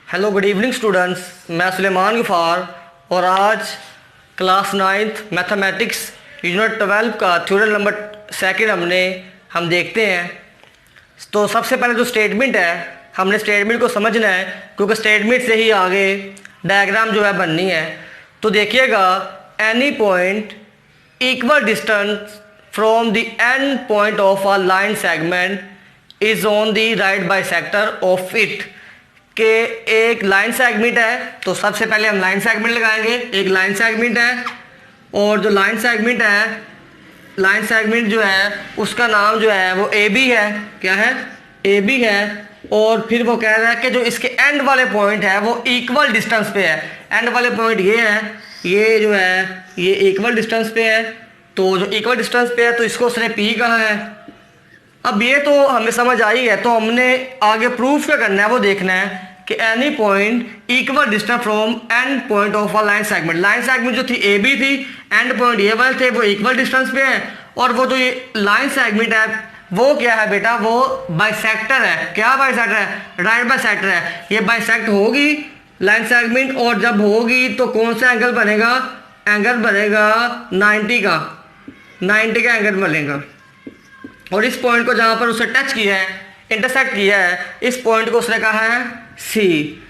Hello good evening students, मैं सुलेमान गफ़ार और आज क्लास 9th मैथमेटिक्स यूनिट 12 का थ्योरम नंबर 2 हम देखते हैं। तो सबसे पहले जो स्टेटमेंट है हमने स्टेटमेंट को समझना है, क्योंकि स्टेटमेंट से ही आगे डायग्राम जो है बननी है। तो देखिएगा, any point equal distance from the end point of a line segment is on the right bisector of it. के एक लाइन सेगमेंट है, तो सबसे पहले हम लाइन सेगमेंट लगाएंगे। एक लाइन सेगमेंट है और जो लाइन सेगमेंट जो है उसका नाम जो है वो ए बी है। क्या है? ए बी है। और फिर वो कह रहा है कि जो इसके एंड वाले पॉइंट है वो इक्वल डिस्टेंस पे है। एंड वाले पॉइंट ये है, ये जो है ये इक्वल डिस्टेंस पे है। तो जो इक्वल डिस्टेंस पे है तो इसको उसने पी कहा है। अब ये तो हमें समझ आई है, तो हमने आगे प्रूफ क्या करना है वो देखना है कि any point equal distance from and point of a line segment. Line segment जो थी ए बी थी, एंड पॉइंट ये वाले थे, वो इक्वल डिस्टेंस पे है। और वो जो ये लाइन सेगमेंट है वो क्या है बेटा? वो बाइसेक्टर है। क्या बाइसेक्टर है? राइट बाइसेक्टर है। ये बाइसेक्ट होगी लाइन सेगमेंट, और जब होगी तो कौन सा एंगल बनेगा? एंगल बनेगा 90 का। 90 का एंगल बनेगा। और इस पॉइंट को जहाँ पर उसने टच किया है, इंटरसेक्ट किया है, इस पॉइंट को उसने कहा है सी।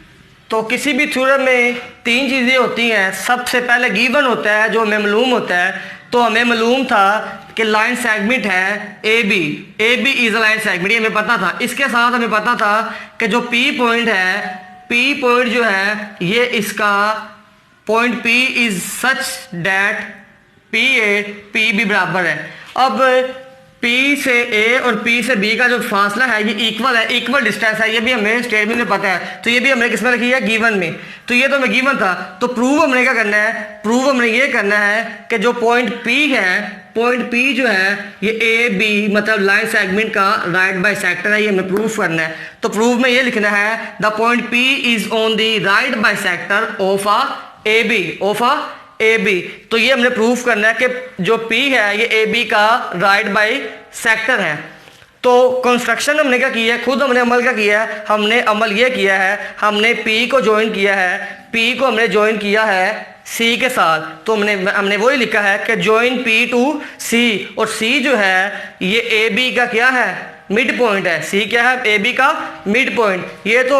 तो किसी भी थ्योरम में तीन चीज़ें होती हैं। सबसे पहले गिवन होता है जो हमें मालूम होता है। तो हमें मालूम था कि लाइन सेगमेंट है A B. A B is a line segment, ये हमें पता था। इसके साथ हमें पता था कि जो पी पॉइंट है, पी पॉइंट जो है ये इसका point P is such that P A P B बराबर है। अब P से A और P से B का जो फासला है ये इक्वल है, इक्वल डिस्टेंस है। ये भी हमें स्टेटमेंट में पता है। तो ये भी हमने किसमें लिखी है? गिवन में। तो ये तो हमें गिवन था। तो प्रूव हमने क्या करना है? प्रूव हमने ये करना है कि जो पॉइंट P है, पॉइंट P जो है ये ए बी मतलब लाइन सेगमेंट का राइट बाइसेक्टर है। ये हमें प्रूफ करना है। तो प्रूफ में ये लिखना है the point P is on the right bisector of a A B, of a A B. तो ये हमने प्रूफ करना है कि जो P है ये ए बी का राइट बाई सेक्टर है। तो कंस्ट्रक्शन हमने क्या किया है? खुद हमने अमल क्या किया है? हमने अमल ये किया है, हमने P को ज्वाइन किया है। P को हमने ज्वाइन किया है C के साथ। तो हमने वही लिखा है कि ज्वाइन P टू C। और C जो है ये ए बी का क्या है? मिड पॉइंट है। C क्या है? ए बी का मिड पॉइंट। ये तो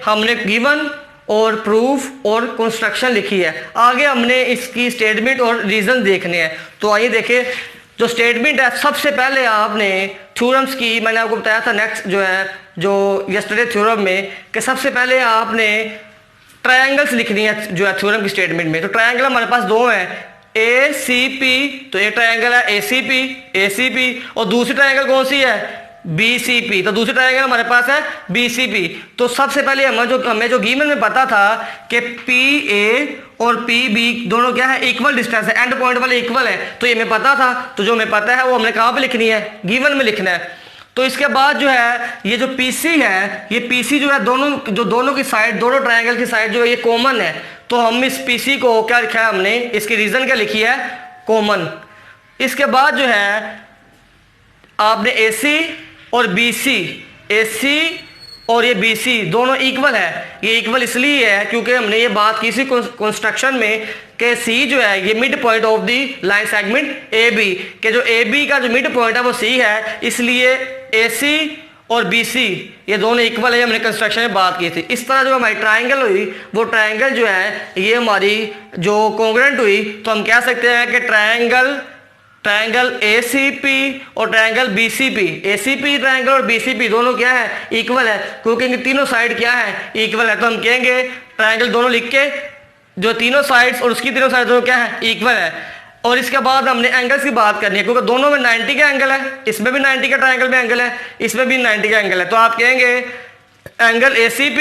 हमने गिवन और प्रूफ और कंस्ट्रक्शन लिखी है। आगे हमने इसकी स्टेटमेंट और रीज़न देखने हैं। तो आइए देखें, जो स्टेटमेंट है सबसे पहले आपने थ्योरम्स की, मैंने आपको बताया था नेक्स्ट जो है जो यस्टरडे थ्योरम में, कि सबसे पहले आपने ट्रायंगल्स लिखनी है जो है थ्योरम की स्टेटमेंट में। तो ट्रायंगल हमारे पास दो हैं, ए सी पी। तो एक ट्रायंगल है ए सी पी और दूसरी ट्रायंगल कौन सी है? BCP। तो दूसरी ट्रायंगल हमारे पास है BCP। तो सबसे पहले हमें जो गिवन में पता था कि PA और PB दोनों क्या है? इक्वल डिस्टेंस है, एंड पॉइंट वाले इक्वल है। तो ये हमें पता था। तो जो हमें पता है वो हमने कहाँ पे लिखनी है? गिवन में लिखना है। तो इसके बाद जो है ये जो PC है, ये PC जो है दोनों की साइड, दोनों ट्रायंगल की साइड जो है ये कॉमन है। तो हम इस PC को क्या लिखा है हमने? इसकी रीजन क्या लिखी है? कॉमन। इसके बाद जो है आपने AC और BC, AC और ये BC दोनों इक्वल है। ये इक्वल इसलिए है क्योंकि हमने ये बात की थी कंस्ट्रक्शन में कि C जो है ये mid point of the line segment AB, के जो AB का जो मिड पॉइंट है वो C है, इसलिए AC और BC ये दोनों इक्वल है। हमने कंस्ट्रक्शन में बात की थी। इस तरह जो हमारी ट्रायंगल हुई, वो ट्रायंगल जो है ये हमारी जो कॉन्ग्रुएंट हुई। तो हम कह सकते हैं कि ट्रायंगल ACP और ट्रायंगल BCP, ACP ट्रायंगल और BCP दोनों क्या है? इक्वल है, क्योंकि इनकी तीनों साइड क्या है? इक्वल है। तो हम कहेंगे ट्रायंगल दोनों लिख के जो तीनों साइड्स और उसकी तीनों साइड दोनों क्या है? इक्वल है। और इसके बाद हमने एंगल्स की बात करनी है, क्योंकि दोनों में 90 का एंगल है। इसमें भी 90 का ट्रायंगल में एंगल है, इसमें भी 90 का एंगल है। तो आप कहेंगे एंगल ACP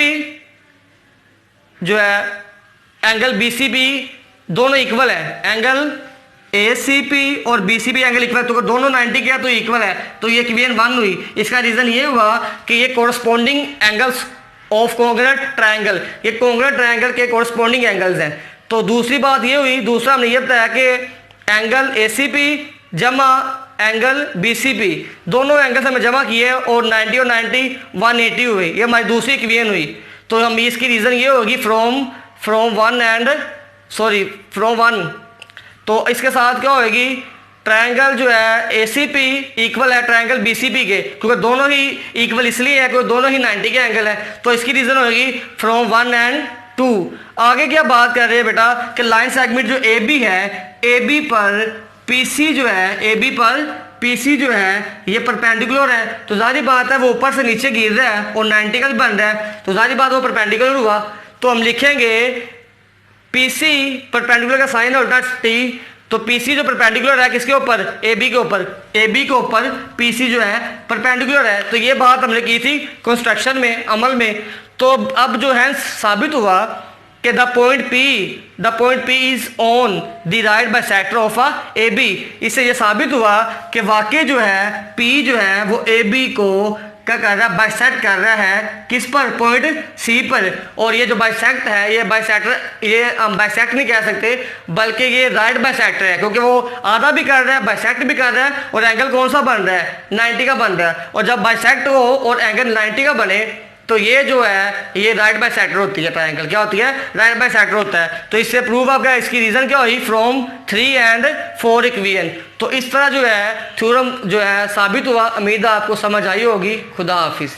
जो है एंगल BCP दोनों इक्वल है। एंगल ACP और BCP एंगल इक्वल, तो दोनों 90 के तो इक्वल है। तो ये इक्वेशन 1 हुई। इसका रीजन ये हुआ कि ये corresponding angles of congruent triangle, ये कॉन्ग्रुएंट ट्रायंगल के कोरस्पॉन्डिंग एंगल्स हैं। तो दूसरी बात ये हुई, दूसरा हमने ये बताया कि एंगल ACP जमा एंगल BCP दोनों एंगल्स हमें जमा किए और 90 और 90 180 हुई। ये हमारी दूसरी इक्वेशन हुई। तो हम इसकी रीज़न ये होगी फ्रॉम वन। तो इसके साथ क्या होगी, ट्रायंगल जो है ACP इक्वल है ट्रायंगल BCP के, क्योंकि दोनों ही इक्वल इसलिए है क्योंकि दोनों ही 90 के एंगल है। तो इसकी रीज़न होगी फ्रॉम 1 and 2। आगे क्या बात कर रहे हैं बेटा कि लाइन सेगमेंट जो AB है, AB पर PC जो है, AB पर PC जो है ये परपेंडिकुलर है, तो जाहिर बात है वो ऊपर से नीचे गिर रहा है और 90 का भी बन रहा है, तो जाहिर बात वो परपेंडिकुलर हुआ। तो हम लिखेंगे PC परपेंडिकुलर का साइन है उल्टा T, तो PC जो परपेंडिकुलर है किसके ऊपर, AB के ऊपर, AB के ऊपर PC जो है परपेंडिकुलर है। तो ये बात हमने की थी कंस्ट्रक्शन में, अमल में। तो अब जो है साबित हुआ कि the point P is on the right bisector of AB। इससे ये साबित हुआ कि वाकई जो है P जो है वो AB को क्या कर रहा है, बाइसेक्ट कर रहा है, किस पर, पॉइंट C पर। और ये जो बाइसेक्ट है ये हम बाइसेक्ट नहीं कह सकते बल्कि ये राइट बाइसेक्टर है, क्योंकि वो आधा भी कर रहा है, बाइसेक्ट भी कर रहा है, और एंगल कौन सा बन रहा है, 90 का बन रहा है। और जब बाइसेक्ट हो और एंगल 90 का बने तो ये जो है ये राइट बाइसेक्टर होती है, ट्रायंगल क्या होती है, राइट बाइसेक्टर होता है। तो इससे प्रूव आपका इसकी रीज़न क्या हुई, फ्रॉम 3 and 4 इक्वेशन। तो इस तरह जो है थ्योरम जो है साबित हुआ। उम्मीद है आपको समझ आई होगी। खुदा हाफिज़।